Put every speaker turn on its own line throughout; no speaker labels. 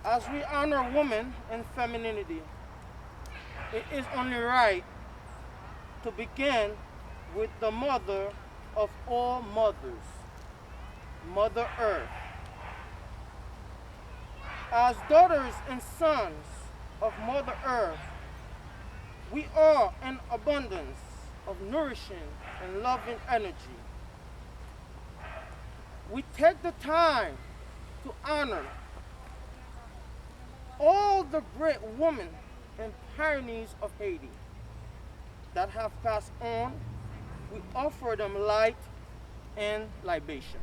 As we honor women and femininity, it is only right to begin with the mother of all mothers, Mother Earth. As daughters and sons of Mother Earth, we are an abundance of nourishing and loving energy. We take the time to honor all the great women and pioneers of Haiti that have passed on. We offer them light and libation.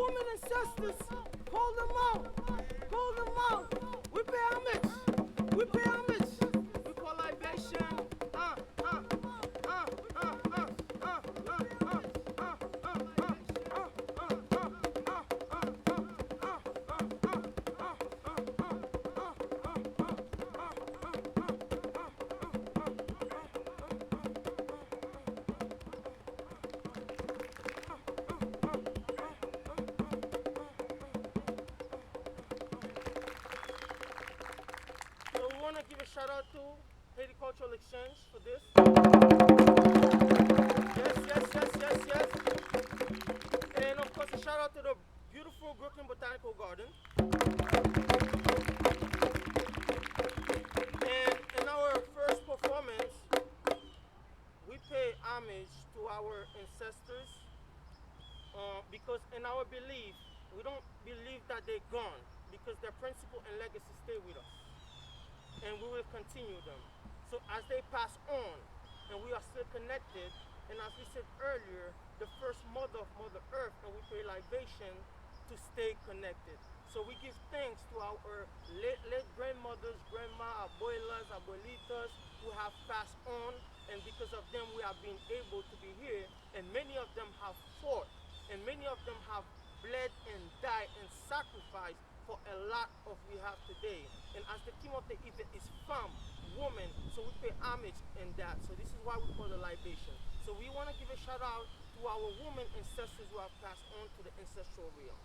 women ancestors, call them out. Call them out. We pay homage. We pay homage. We call libation. So we want to give a shout out to Haiti Cultural Exchange for this. Yes. And of course, a shout out to the beautiful Brooklyn Botanical Garden. And in our first performance, we pay homage to our ancestors because in our belief, we don't believe that they're gone because their principle and legacy stay with us. And we will continue them. So as they pass on, and we are still connected, and as we said earlier, the first mother of Mother Earth, and we pay libation to stay connected. So we give thanks to our late grandmothers, grandma, abuelas, abuelitas, who have passed on, and because of them we have been able to be here, and many of them have fought, and many of them have bled and died and sacrificed for a lot of we have today. And as the theme of the event is femme, woman, so we pay homage in that. So this is why we call the libation. So we want to give a shout out to our women ancestors who have passed on to the ancestral realm.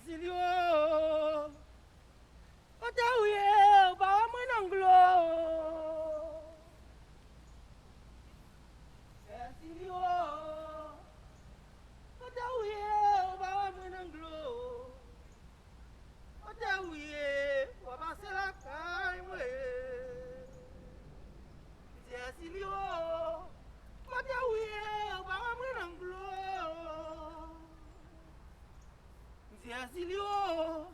Silio, Otawie, Bamananglo. Silio, Otawie, Bamananglo. Otawie, Wabasela Kaimwe. Silio, Otawie, Bamananglo. Silio,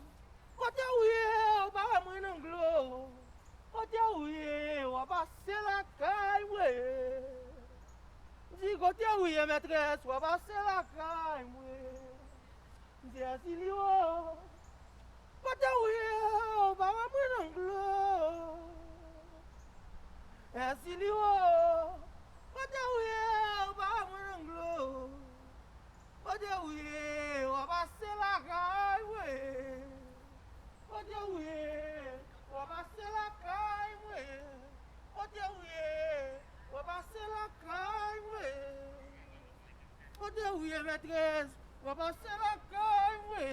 Otawie, Bamananglo. Otawie, Wabasela Kaimwe. Digo Otawie, maîtresse, Wabasela Kaimwe. Silio, Otawie, Bamananglo. Silio, Otawie, Bamananglo. Otawie, Wabasela Kaimwe. Otawie, Wabasela Kaimwe. Otawie, Wabasela Kaimwe. Otawie, maîtresse, Wabasela Kaimwe.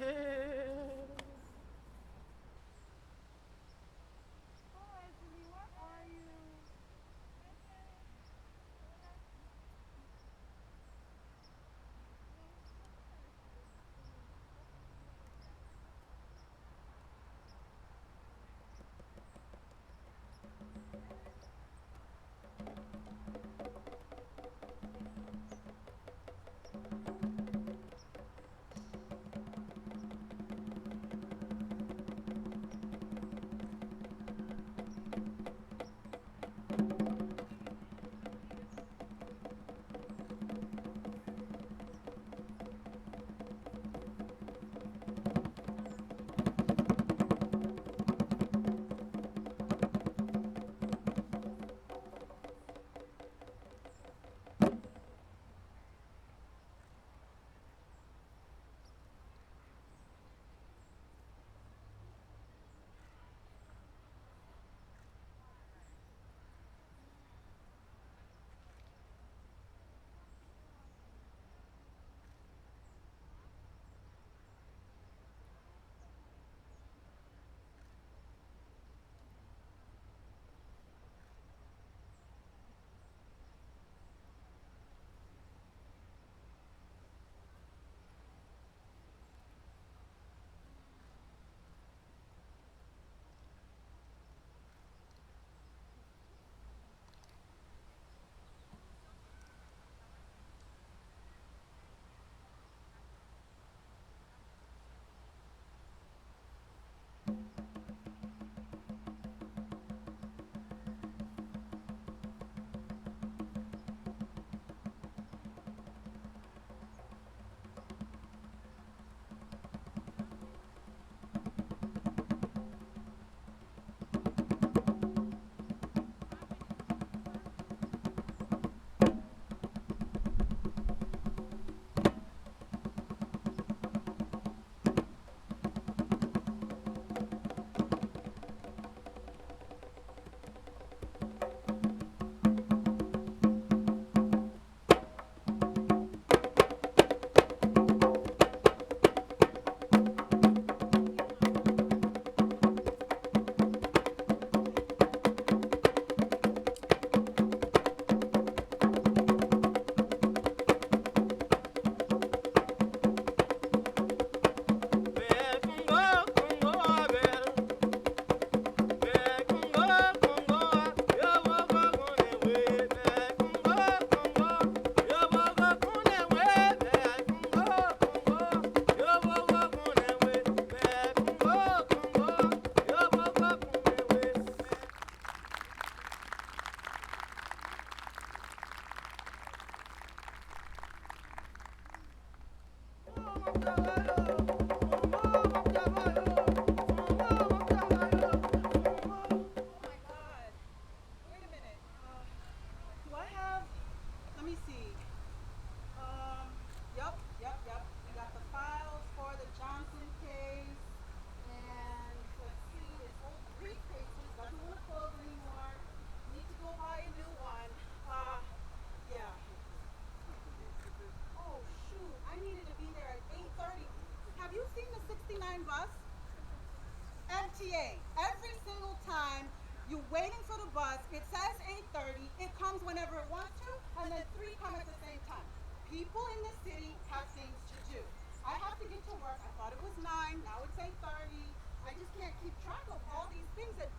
You waiting for the bus. It says 8:30. It comes whenever it wants to, and then three come at the same time. People in the city have things to do. I have to get to work. I thought it was 9. Now it's 8:30. I just can't keep track of all these things that.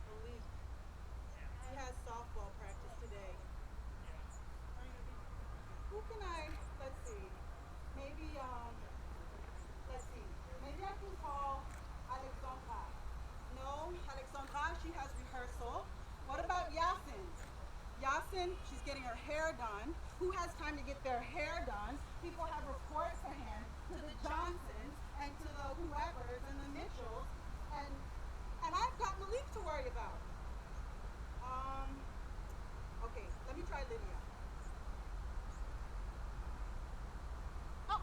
Malik, he has softball practice today. Who can I? Let's see. Maybe let's see. Maybe I can call Alexandra. No, Alexandra, she has rehearsal. What about Yasin? Yasin, she's getting her hair done. Who has time to get their hair done? People have reports to hand to the Johnsons and to the whoever's and the Mitchells. And and I've got Malik to worry about. Um, okay, let me try Lydia. Oh,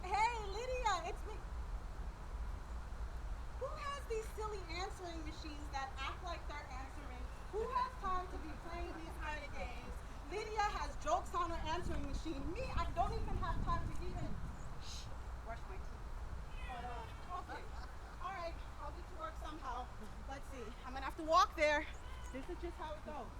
hey Lydia, it's me. Who has these silly answering machines that act like they're answering? Who has time to be playing these kind of games? Lydia has jokes on her answering machine. Me, I don't even have time to even brush my teeth. But, okay. All right, I'll get to work somehow. Let's see. I'm going to have to walk there. This is just how it goes.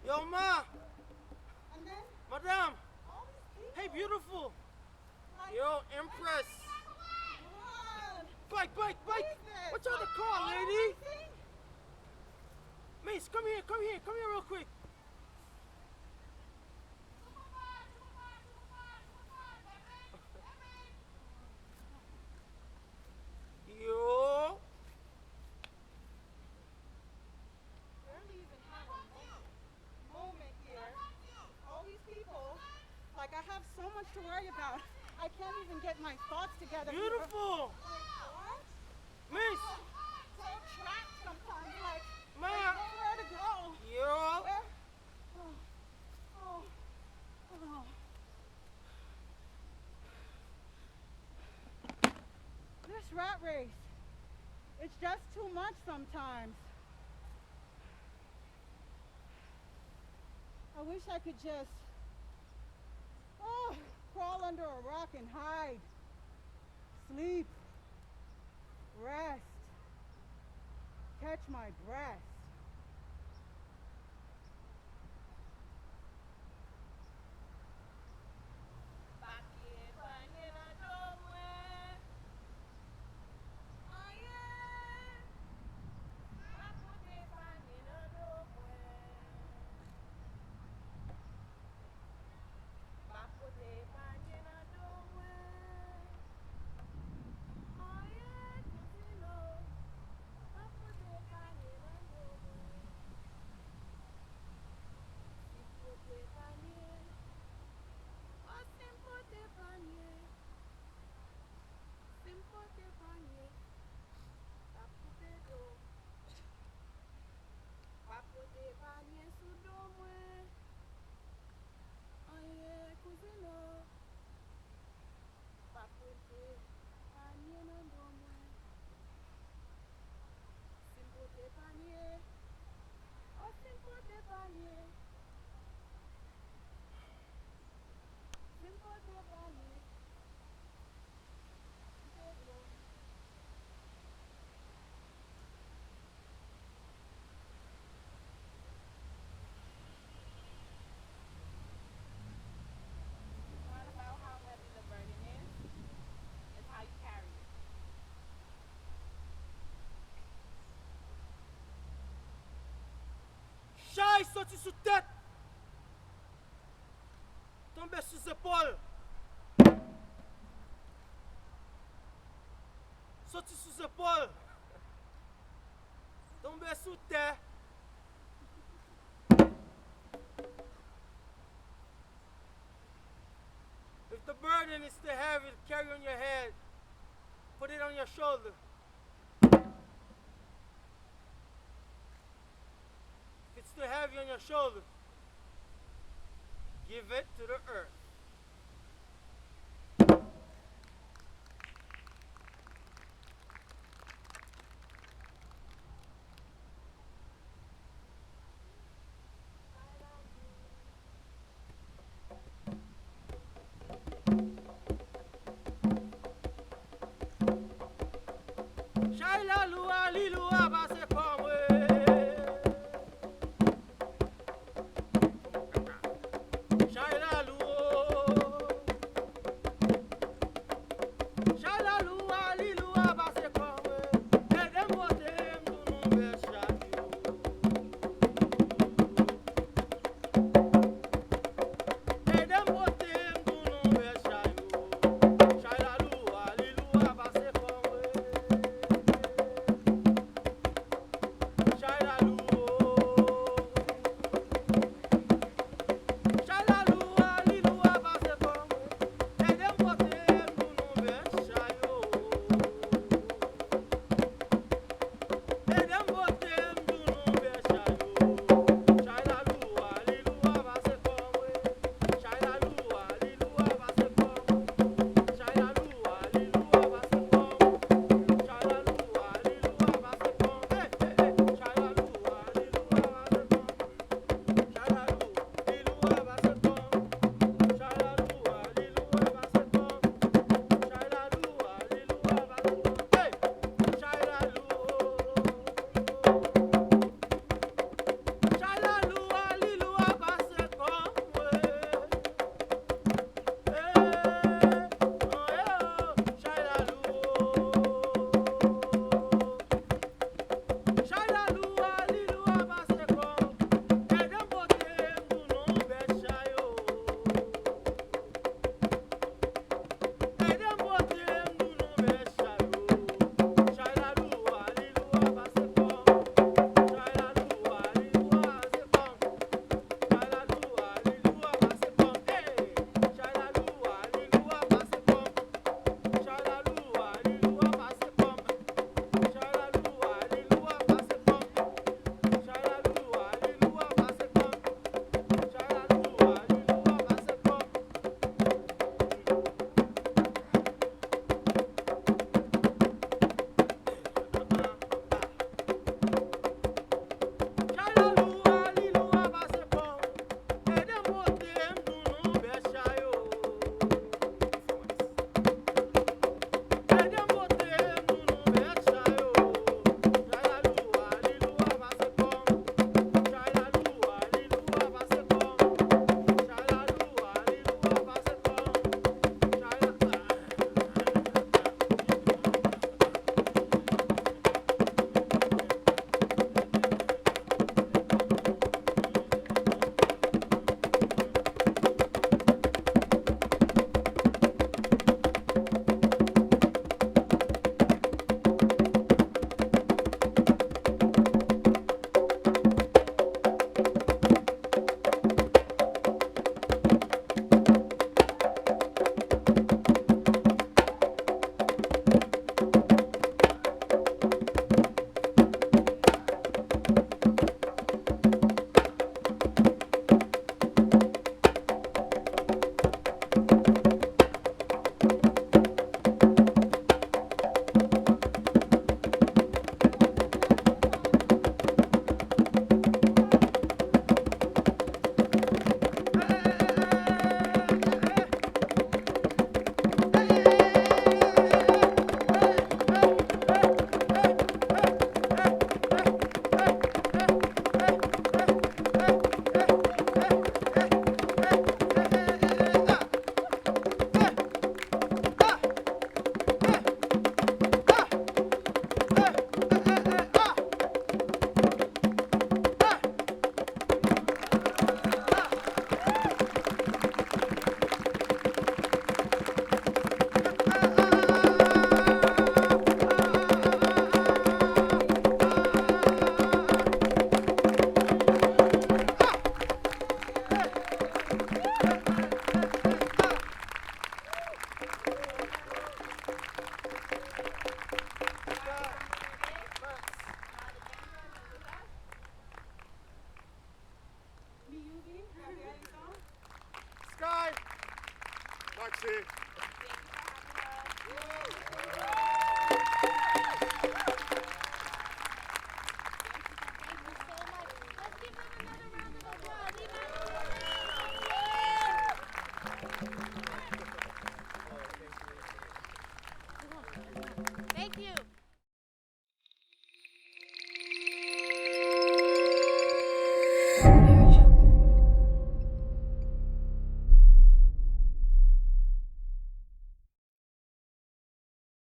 Yo, ma,
And then
madam,
all these people.
hey, beautiful.
Like,
Yo, Empress.
what?
Bike.
Business.
What's on the car,
Oh,
lady?
amazing.
Mace, come here real quick. Yo.
Barely even have a moment here. All these people. Like, I have so much to worry about. I can't even get my thoughts together.
Beautiful.
Like, what?
Mace.
So trapped sometimes. Like,
Ma.
there's nowhere to go.
Yo.
Where? Oh. This rat race. It's just too much sometimes. I wish I could just crawl under under a rock and hide. Sleep. Rest. Catch my breath.
Chai sorti sous tête. Tomber sous épaule. Sorti sous épaule. Tomber sous terre. If the burden is too heavy to carry on your head, put it on your shoulder. If it's too heavy on your shoulder, give it to the earth. Shaila lua lilua ba se pomwe. Shaila lua
Roxy.
Thank you for having us.